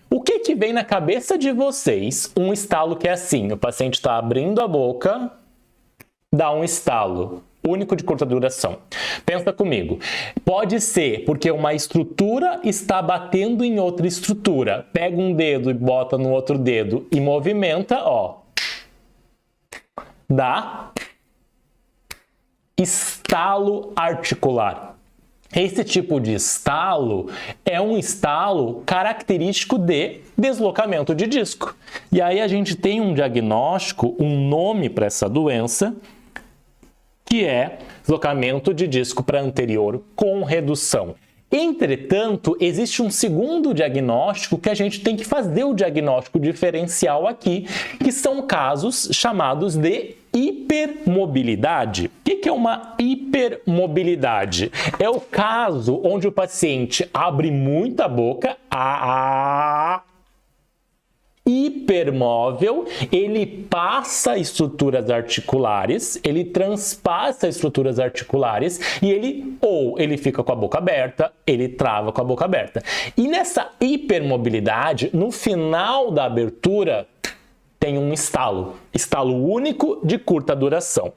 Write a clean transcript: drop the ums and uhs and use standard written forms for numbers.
O que que vem na cabeça de vocês? Um estalo que é assim, o paciente está abrindo a boca, dá um estalo, único de curta duração. Pensa comigo. Pode ser porque uma estrutura está batendo em outra estrutura. Pega um dedo e bota no outro dedo e movimenta, ó. Dá estalo articular. Esse tipo de estalo é um estalo característico de deslocamento de disco. E aí a gente tem um diagnóstico, um nome para essa doença, que é deslocamento de disco para anterior com redução. Entretanto, existe um segundo diagnóstico que a gente tem que fazer o diagnóstico diferencial aqui, que são casos chamados de hipermobilidade. O que é uma hipermobilidade? É o caso onde o paciente abre muita boca, hipermóvel, ele passa estruturas articulares, ele transpassa estruturas articulares e ele fica com a boca aberta, ele trava com a boca aberta. E nessa hipermobilidade, no final da abertura, tem um estalo único de curta duração.